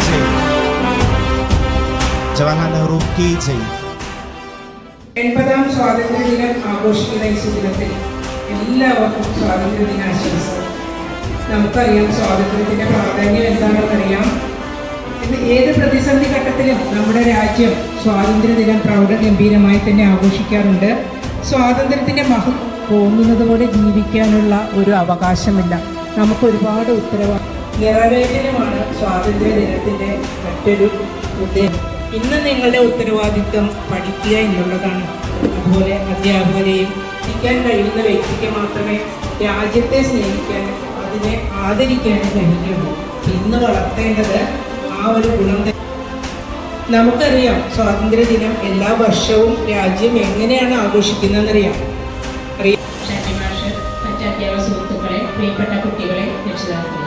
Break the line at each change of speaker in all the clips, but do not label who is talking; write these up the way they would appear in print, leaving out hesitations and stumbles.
जय, जवाहरलाल नेहरू की जय.
80ാം സ്വാതന്ത്ര്യദിനം ആഘോഷിക്കുന്ന ഈ സുദിനത്തിൽ എല്ലാവർക്കും സ്വാതന്ത്ര്യദിനാശംസകൾ. നമുക്കറിയാം സ്വാതന്ത്ര്യത്തിൻ്റെ പ്രാധാന്യം എന്താണെന്നറിയാം. ഇന്ന് ഏത് പ്രതിസന്ധി ഘട്ടത്തിലും നമ്മുടെ രാജ്യം സ്വാതന്ത്ര്യദിനം പ്രൗഢഗംഭീരമായി തന്നെ ആഘോഷിക്കാറുണ്ട്. സ്വാതന്ത്ര്യത്തിൻ്റെ മഹത്വം തോന്നുന്നതോടെ ജീവിക്കാനുള്ള ഒരു അവകാശമില്ല. നമുക്ക് ഒരുപാട് ഉത്തരവാദിത്വം നിറവേറ്റലുമാണ് സ്വാതന്ത്ര്യദിനത്തിൻ്റെ മറ്റൊരു ഉദ്ദേശം. ഇന്ന് നിങ്ങളുടെ ഉത്തരവാദിത്വം പഠിക്കുക എന്നുള്ളതാണ്. അതുപോലെ അധ്യാപകരെയും പഠിക്കാൻ കഴിയുന്ന വ്യക്തിക്ക് മാത്രമേ രാജ്യത്തെ സ്നേഹിക്കാനും അതിനെ ആദരിക്കാനും കഴിയുള്ളൂ. ഇന്ന് വളർത്തേണ്ടത് ആ ഒരു ഗുണം. നമുക്കറിയാം സ്വാതന്ത്ര്യദിനം എല്ലാ വർഷവും രാജ്യം എങ്ങനെയാണ് ആഘോഷിക്കുന്നതെന്നറിയാം.
മറ്റ് അധ്യാപക സുഹൃത്തുക്കളെ, പ്രിയപ്പെട്ട കുട്ടികളെ, രക്ഷിതാക്കളെ,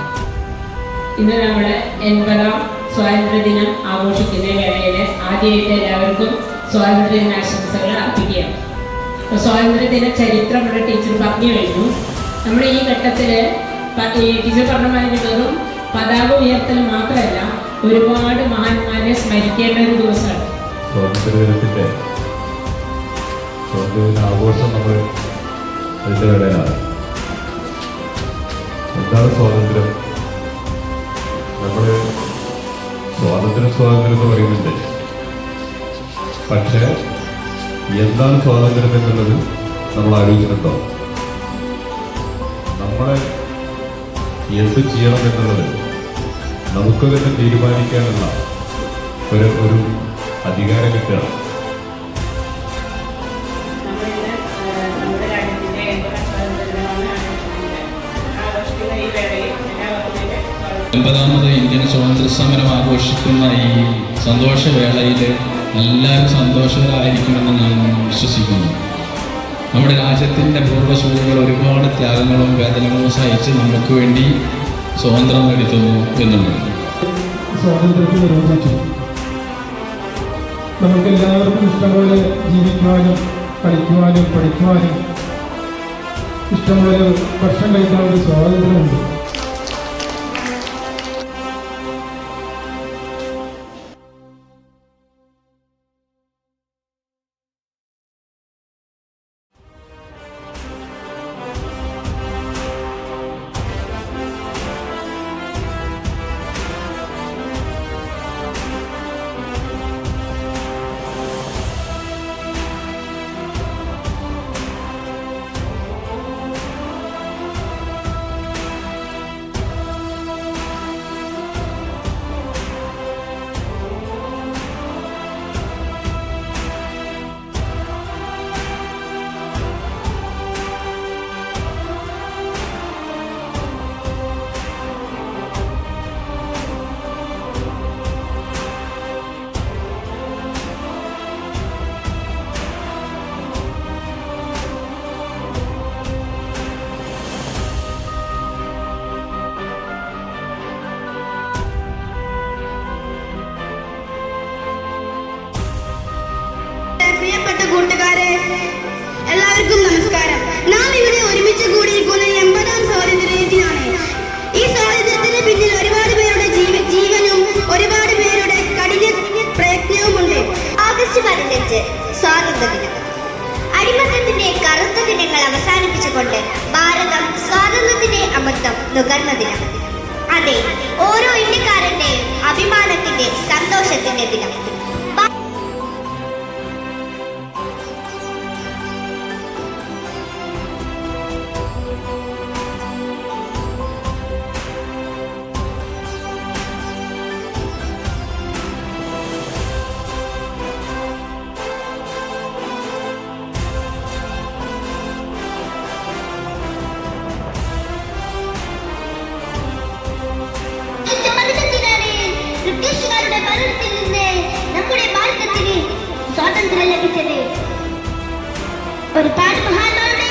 ഇന്ന് നമ്മൾ 80ാം സ്വാതന്ത്ര്യദിനം ആഘോഷിക്കുന്ന വേളയിൽ ആദ്യമായിട്ട് എല്ലാവർക്കും സ്വാതന്ത്ര്യദിനാശംസകൾ അർപ്പിക്കുകയാണ്. അപ്പോൾ സ്വാതന്ത്ര്യദിന ചരിത്രം നമ്മുടെ ടീച്ചർ പറഞ്ഞു കഴിഞ്ഞു. നമ്മുടെ ഈ ഘട്ടത്തിൽ ടീച്ചർ പറഞ്ഞ മാതിരി വെറും പതാക ഉയർത്തൽ മാത്രമല്ല, ഒരുപാട് മഹാന്മാരെ സ്മരിക്കേണ്ട ഒരു ദിവസമാണ്
സ്വാതന്ത്ര്യദിനത്തിൻ്റെ ആഘോഷം. നമ്മൾ അതിൻ്റെ ഇടയിലാണ്. എന്താണ് സ്വാതന്ത്ര്യം? നമ്മൾ സ്വാതന്ത്ര്യം എന്ന് പറയുന്നുണ്ട്. പക്ഷേ എന്താണ് സ്വാതന്ത്ര്യം എന്നുള്ളത് നമ്മൾ ആലോചിച്ചിട്ടുണ്ടോ? നമ്മളെ എന്ത് ചെയ്യണം എന്നുള്ളത് നമുക്ക് തന്നെ തീരുമാനിക്കാനുള്ള ഒരു അധികാരം കിട്ടുകയാണ്.
ാമത് ഇന്ത്യൻ സ്വാതന്ത്ര്യ സമരം ആഘോഷിക്കുന്ന ഈ സന്തോഷവേളയിൽ എല്ലാവരും സന്തോഷകരായിരിക്കുമെന്ന് ഞാൻ വിശ്വസിക്കുന്നു. നമ്മുടെ രാജ്യത്തിൻ്റെ പൂർവ്വസൂരികൾ ഒരുപാട് ത്യാഗങ്ങളും വേദനകളും സഹിച്ച് നമുക്ക് വേണ്ടി സ്വാതന്ത്ര്യം നേടിത്തന്നു എന്നുള്ളത്.
സ്വാതന്ത്ര്യത്തിന് നിർവഹിച്ചു. നമുക്കെല്ലാവർക്കും ഇഷ്ടംപോലെ ജീവിക്കുവാനും കളിക്കുവാനും പഠിക്കുവാനും ഇഷ്ടംപോലെ ഭക്ഷണം കഴിക്കാനുള്ള ഒരു സ്വാതന്ത്ര്യമുണ്ട്.
കൂട്ടുകാരെ, എല്ലാവർക്കും നമസ്കാരം. നാം ഇവിടെ ഒരുമിച്ച് കൂടിയിരിക്കുന്ന 80ാം സ്വാതന്ത്ര്യദിനമാണ്. ഈ സ്വാതന്ത്ര്യത്തിന് പിന്നിൽ ഒരുപാട് പേരുടെ ജീവനും ഒരുപാട് പേരുടെ കഠിന പ്രയത്നവുമുണ്ട്.
ആഗസ്റ്റ് 15 സ്വാതന്ത്ര്യദിനം. അടിമത്തത്തിന്റെ കറുത്ത ദിനങ്ങൾ അവസാനിപ്പിച്ചുകൊണ്ട് ഭാരതം സ്വാതന്ത്ര്യത്തിന്റെ അമൃതം നുകർന്ന ദിനം. അതെ, ഓരോ ഇന്ത്യക്കാരന്റെയും അഭിമാനത്തിന്റെ സന്തോഷത്തിന്റെ ദിനം.
ബ്രിട്ടീഷുകാരുടെ ഭരണത്തിൽ നിന്ന് നമ്മുടെ ഭാരതത്തിന് സ്വാതന്ത്ര്യം ലഭിച്ചത് ഒരുപാട് മഹാന്മാരുടെ